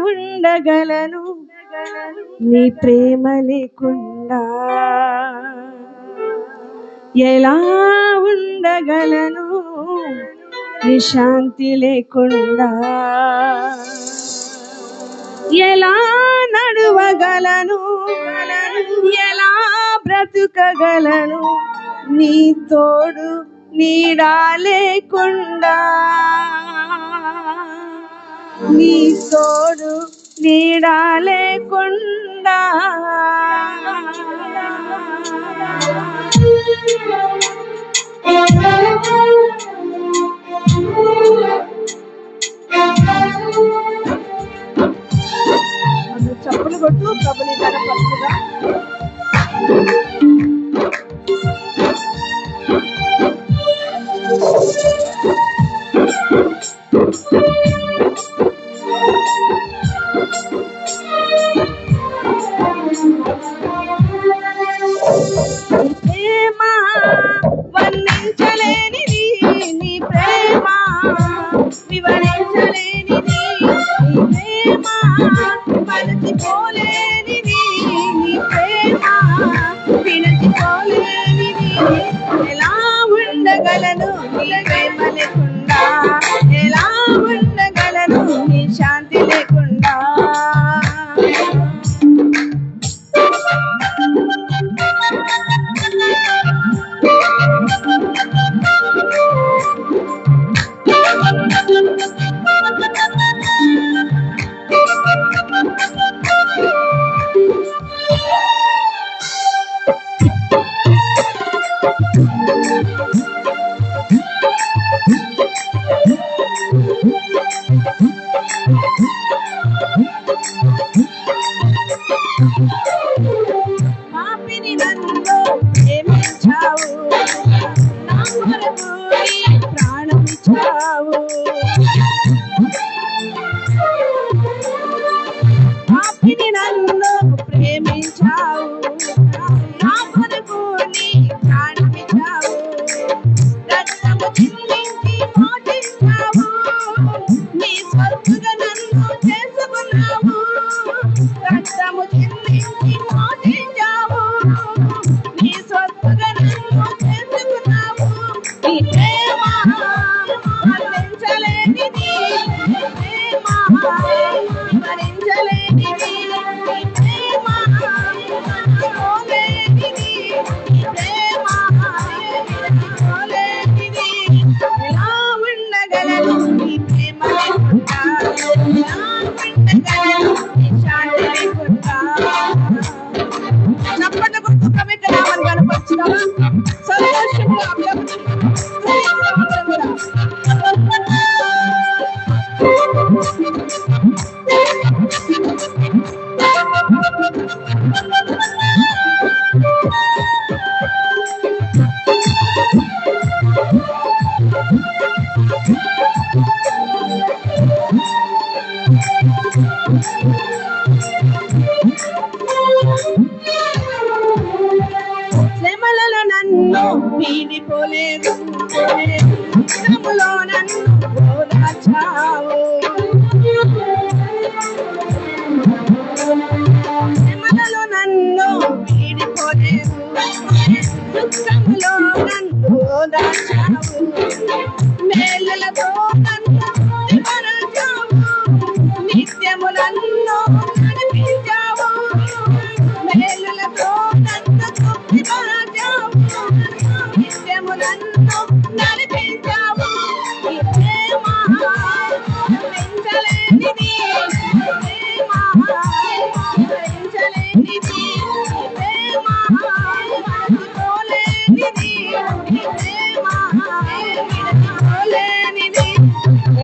ఉండగలను నీ ప్రేమ లేకుండా? ఎలా ఉండగలను నీ శాంతి లేకుండా? ఎలా నడువగలను, ఎలా బ్రతుకగలను నీ తోడు నీడా లేకుండా? నీ తోడు నీడా లేకుండా. చప్పులు కొట్టు, ప్రభుని కనపరచుగా. ప్రేమ వర్ణించలేనిది, నీ ప్రేమ వివరించలేనిది, నీ ప్రేమ మరచిపోలేనిది, నీ ప్రేమ వినచిపోలేనిది. ఎలా ఉండగలను నీ ప్రేమ లేకుండా? ఎలా ఉండగలను నీ శాంతి లేకుండా? పాపిని నన్ను ప్రేమించావు, నా కొరకు నీ ప్రాణం ఇచ్చావు. పాపిని నన్ను ప్రేమించావు, నా కొరకు నీ ప్రాణం ఇచ్చావు. రక్తము చిందించి మోచించావు, నీ స్వల్పుగా నన్ను చేసుకున్నావు. రక్తము చిందించి మోచించావు, నీ స్వల్పుగా నన్ను చేసుకున్నావు. నీ ప్రేమ వర్ణించలేనిది, నీ ప్రేమ వివరించలేనిది, నీ ప్రేమ మరచిపోలేనిది, నీ ప్రేమ విరచిపోలేనిది. ఎలా ఉండగలను నీ ప్రేమ లేకుండా? ఎలా ఉండగలను నీ శాంతి లేకుండా? చప్పట్లు కొడుతూ ప్రభువుకి నామాన్ని కనపరుచుదామా? సంతోషంగా శ్రమలలో నన్ను వీడిపోలేదు, శ్రమలో నన్ను ఓదార్చావు. శ్రమలలో నన్ను వీడిపోలేదు, దుఃఖములో నన్ను ఓదార్చావు. మేలులతో నన్ను నిమరచావు, నిత్యము నన్ను